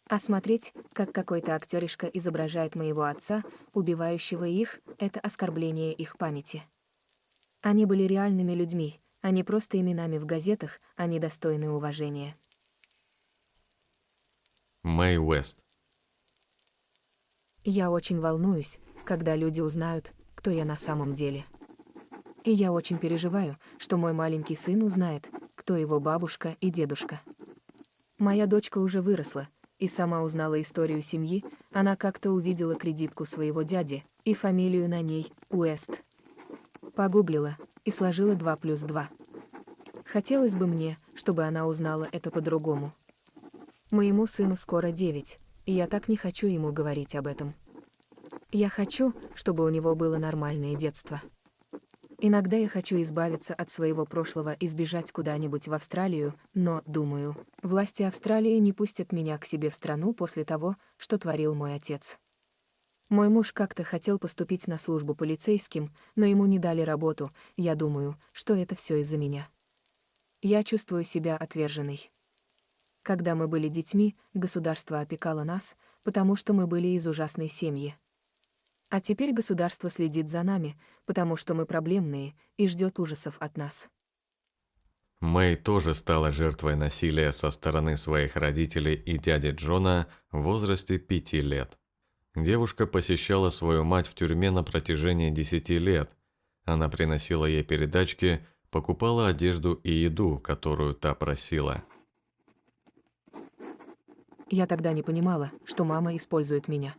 А смотреть, как какой-то актеришка изображает моего отца, убивающего их, это оскорбление их памяти. Они были реальными людьми, а не просто именами в газетах, они достойны уважения.
Мэй Уэст.
Я очень волнуюсь, когда люди узнают, кто я на самом деле. И я очень переживаю, что мой маленький сын узнает, кто его бабушка и дедушка. Моя дочка уже выросла и сама узнала историю семьи, она как-то увидела кредитку своего дяди и фамилию на ней – Уэст. Погуглила и сложила 2 плюс 2. Хотелось бы мне, чтобы она узнала это по-другому. Моему сыну скоро 9, и я так не хочу ему говорить об этом. Я хочу, чтобы у него было нормальное детство. Иногда я хочу избавиться от своего прошлого и сбежать куда-нибудь в Австралию, но, думаю, власти Австралии не пустят меня к себе в страну после того, что творил мой отец. Мой муж как-то хотел поступить на службу полицейским, но ему не дали работу, я думаю, что это все из-за меня. Я чувствую себя отверженной. Когда мы были детьми, государство опекало нас, потому что мы были из ужасной семьи. А теперь государство следит за нами, потому что мы проблемные, и ждет ужасов от нас.
Мэй тоже стала жертвой насилия со стороны своих родителей и дяди Джона в возрасте 5 лет. Девушка посещала свою мать в тюрьме на протяжении 10 лет. Она приносила ей передачки, покупала одежду и еду, которую та просила.
Я тогда не понимала, что мама использует меня.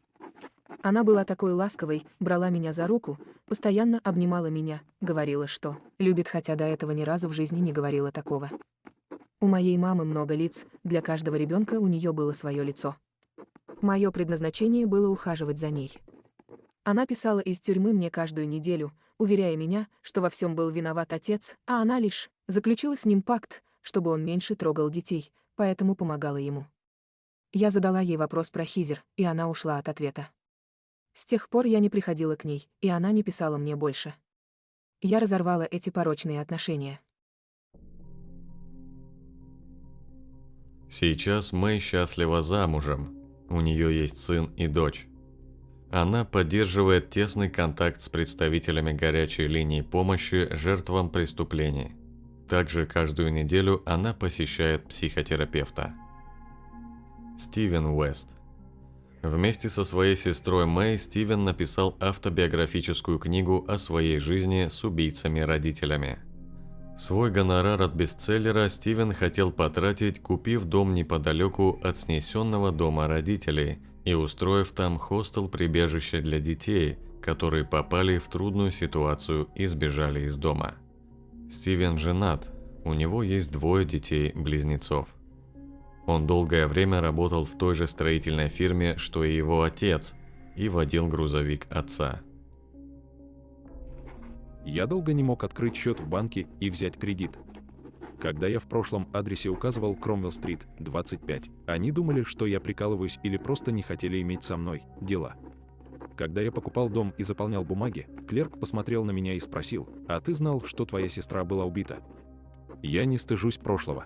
Она была такой ласковой, брала меня за руку, постоянно обнимала меня, говорила, что любит, хотя до этого ни разу в жизни не говорила такого. У моей мамы много лиц, для каждого ребенка у нее было свое лицо. Мое предназначение было ухаживать за ней. Она писала из тюрьмы мне каждую неделю, уверяя меня, что во всем был виноват отец, а она лишь заключила с ним пакт, чтобы он меньше трогал детей, поэтому помогала ему. Я задала ей вопрос про Хизер, и она ушла от ответа. С тех пор я не приходила к ней, и она не писала мне больше. Я разорвала эти порочные отношения.
Сейчас Мэй счастлива замужем. У нее есть сын и дочь. Она поддерживает тесный контакт с представителями горячей линии помощи жертвам преступлений. Также каждую неделю она посещает психотерапевта. Стивен Уэст. Вместе со своей сестрой Мэй Стивен написал автобиографическую книгу о своей жизни с убийцами-родителями. Свой гонорар от бестселлера Стивен хотел потратить, купив дом неподалеку от снесенного дома родителей и устроив там хостел-прибежище для детей, которые попали в трудную ситуацию и сбежали из дома. Стивен женат, у него есть 2 детей-близнецов. Он долгое время работал в той же строительной фирме, что и его отец, и водил грузовик отца.
Я долго не мог открыть счет в банке и взять кредит. Когда я в прошлом адресе указывал Кромвелл-стрит, 25, они думали, что я прикалываюсь или просто не хотели иметь со мной дела. Когда я покупал дом и заполнял бумаги, клерк посмотрел на меня и спросил: «А ты знал, что твоя сестра была убита?» Я не стыжусь прошлого.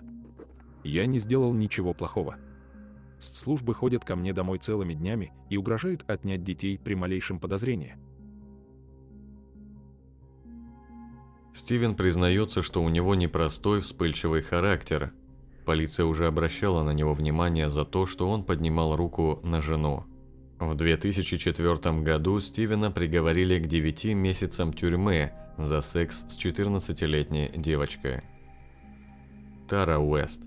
Я не сделал ничего плохого. Службы ходят ко мне домой целыми днями и угрожают отнять детей при малейшем подозрении.
Стивен признается, что у него непростой вспыльчивый характер. Полиция уже обращала на него внимание за то, что он поднимал руку на жену. В 2004 году Стивена приговорили к 9 месяцам тюрьмы за секс с 14-летней девочкой. Тара Уэст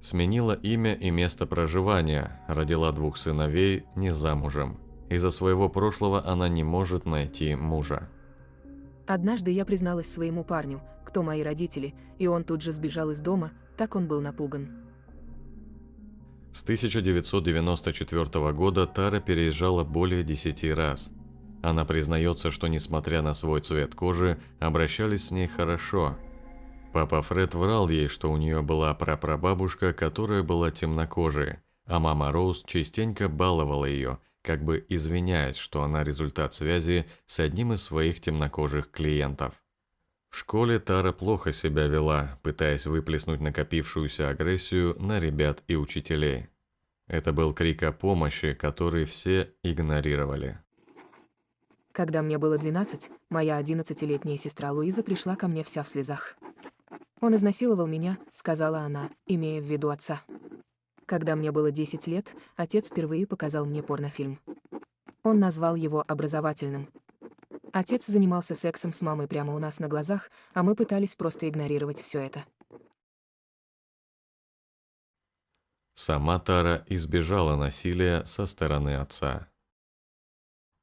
сменила имя и место проживания, родила 2 сыновей, не замужем. Из-за своего прошлого она не может найти мужа.
Однажды я призналась своему парню, кто мои родители, и он тут же сбежал из дома, так он был напуган.
С 1994 года Тара переезжала более 10 раз. Она признается, что несмотря на свой цвет кожи, обращались с ней хорошо. Папа Фред врал ей, что у нее была прапрабабушка, которая была темнокожей, а мама Роуз частенько баловала ее, как бы извиняясь, что она результат связи с одним из своих темнокожих клиентов. В школе Тара плохо себя вела, пытаясь выплеснуть накопившуюся агрессию на ребят и учителей. Это был крик о помощи, который все игнорировали.
Когда мне было 12, моя 11-летняя сестра Луиза пришла ко мне вся в слезах. «Он изнасиловал меня», — сказала она, имея в виду отца. Когда мне было 10 лет, отец впервые показал мне порнофильм. Он назвал его образовательным. Отец занимался сексом с мамой прямо у нас на глазах, а мы пытались просто игнорировать все это.
Сама Тара избежала насилия со стороны отца.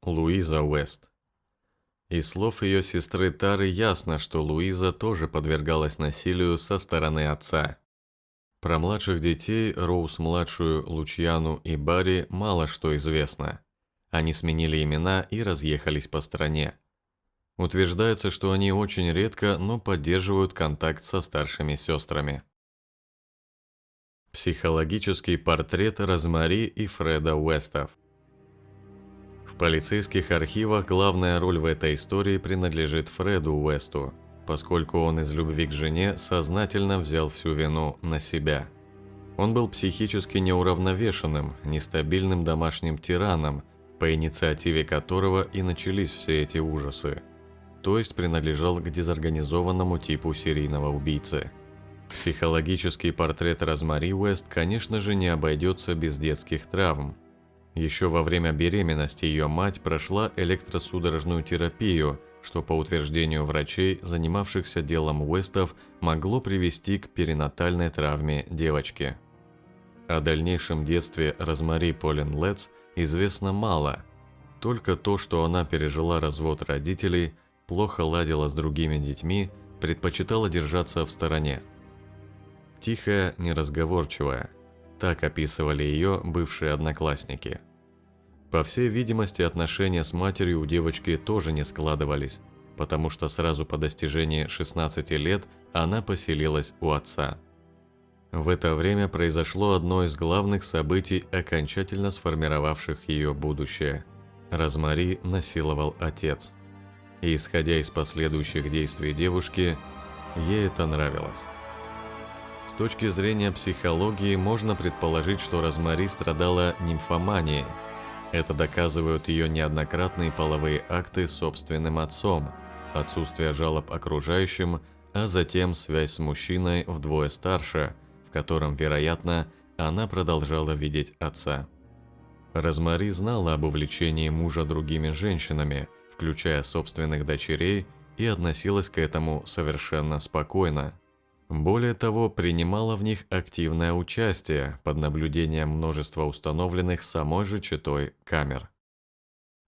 Луиза Уэст. Из слов ее сестры Тары ясно, что Луиза тоже подвергалась насилию со стороны отца. Про младших детей, Роуз-младшую, Лучьяну и Барри, мало что известно. Они сменили имена и разъехались по стране. Утверждается, что они очень редко, но поддерживают контакт со старшими сестрами. Психологический портрет Розмари и Фреда Уэстов. В полицейских архивах главная роль в этой истории принадлежит Фреду Уэсту, поскольку он из любви к жене сознательно взял всю вину на себя. Он был психически неуравновешенным, нестабильным домашним тираном, по инициативе которого и начались все эти ужасы, то есть принадлежал к дезорганизованному типу серийного убийцы. Психологический портрет Розмари Уэст, конечно же, не обойдется без детских травм. Еще во время беременности ее мать прошла электросудорожную терапию, что, по утверждению врачей, занимавшихся делом Уэстов, могло привести к перинатальной травме девочки. О дальнейшем детстве Розмари Полин Летц известно мало, только то, что она пережила развод родителей, плохо ладила с другими детьми, предпочитала держаться в стороне. Тихая, неразговорчивая. Так описывали ее бывшие одноклассники. По всей видимости, отношения с матерью у девочки тоже не складывались, потому что сразу по достижении 16 лет она поселилась у отца. В это время произошло одно из главных событий, окончательно сформировавших ее будущее. Розмари насиловал отец. И, исходя из последующих действий девушки, ей это нравилось. С точки зрения психологии можно предположить, что Розмари страдала нимфоманией. Это доказывают ее неоднократные половые акты с собственным отцом, отсутствие жалоб окружающим, а затем связь с мужчиной вдвое старше, в котором, вероятно, она продолжала видеть отца. Розмари знала об увлечении мужа другими женщинами, включая собственных дочерей, и относилась к этому совершенно спокойно. Более того, принимала в них активное участие под наблюдением множества установленных самой же четой камер.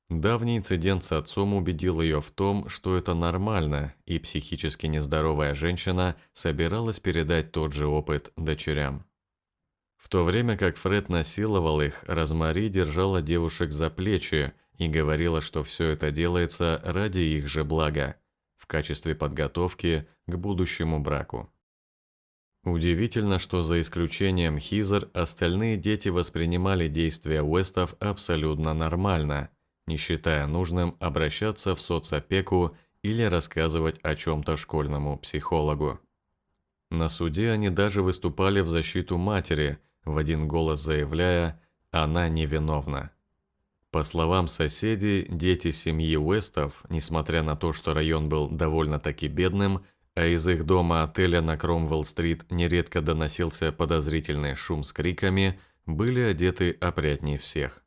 Давний инцидент с отцом убедил ее в том, что это нормально, и психически нездоровая женщина собиралась передать тот же опыт дочерям. В то время как Фред насиловал их, Розмари держала девушек за плечи и говорила, что все это делается ради их же блага, в качестве подготовки к будущему браку. Удивительно, что за исключением Хизер, остальные дети воспринимали действия Уэстов абсолютно нормально, не считая нужным обращаться в соцопеку или рассказывать о чем-то школьному психологу. На суде они даже выступали в защиту матери, в один голос заявляя «она невиновна». По словам соседей, дети семьи Уэстов, несмотря на то, что район был довольно-таки бедным, а из их дома-отеля на Кромвелл-стрит нередко доносился подозрительный шум с криками, были одеты опрятней всех.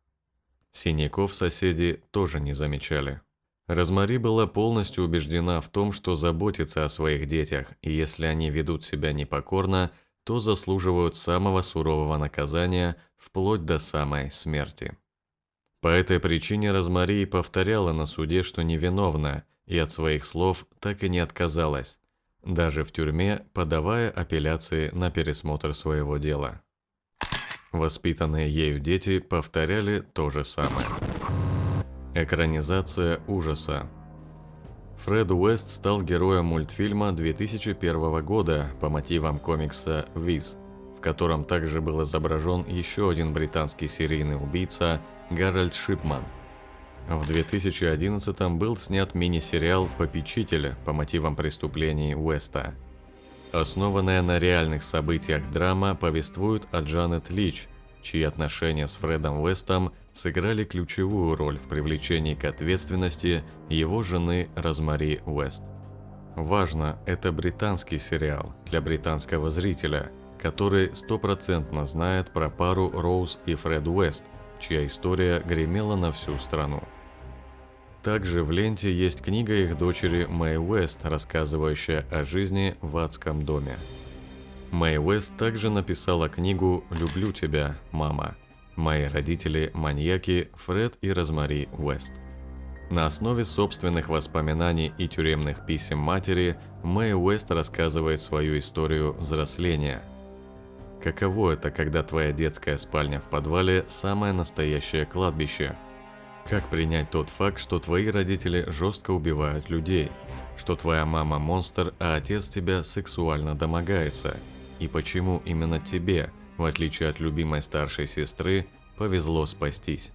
Синяков соседи тоже не замечали. Розмари была полностью убеждена в том, что заботится о своих детях, и если они ведут себя непокорно, то заслуживают самого сурового наказания, вплоть до самой смерти. По этой причине Розмари повторяла на суде, что невиновна, и от своих слов так и не отказалась, даже в тюрьме подавая апелляции на пересмотр своего дела. Воспитанные ею дети повторяли то же самое. Экранизация ужаса. Фред Уэст стал героем мультфильма 2001 года по мотивам комикса «Виз», в котором также был изображен еще один британский серийный убийца Гарольд Шипман. В 2011 был снят мини-сериал «Попечитель» по мотивам преступлений Уэста. Основанная на реальных событиях драма повествует о Джанет Лич, чьи отношения с Фредом Уэстом сыграли ключевую роль в привлечении к ответственности его жены Розмари Уэст. Важно, это британский сериал для британского зрителя, который стопроцентно знает про пару Роуз и Фред Уэст, чья история гремела на всю страну. Также в ленте есть книга их дочери Мэй Уэст, рассказывающая о жизни в адском доме. Мэй Уэст также написала книгу «Люблю тебя, мама». Мои родители – маньяки Фред и Розмари Уэст. На основе собственных воспоминаний и тюремных писем матери Мэй Уэст рассказывает свою историю взросления. Каково это, когда твоя детская спальня в подвале – самое настоящее кладбище? Как принять тот факт, что твои родители жестко убивают людей? Что твоя мама монстр, а отец тебя сексуально домогается? И почему именно тебе, в отличие от любимой старшей сестры, повезло спастись?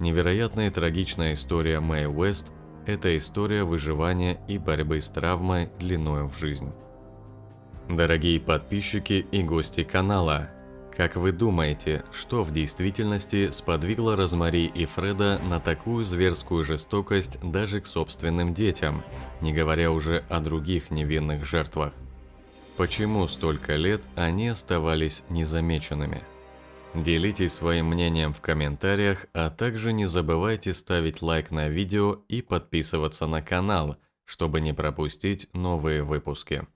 Невероятная и трагичная история Мэй Уэст – это история выживания и борьбы с травмой длиною в жизнь. Дорогие подписчики и гости канала, как вы думаете, что в действительности сподвигло Розмари и Фреда на такую зверскую жестокость даже к собственным детям, не говоря уже о других невинных жертвах? Почему столько лет они оставались незамеченными? Делитесь своим мнением в комментариях, а также не забывайте ставить лайк на видео и подписываться на канал, чтобы не пропустить новые выпуски.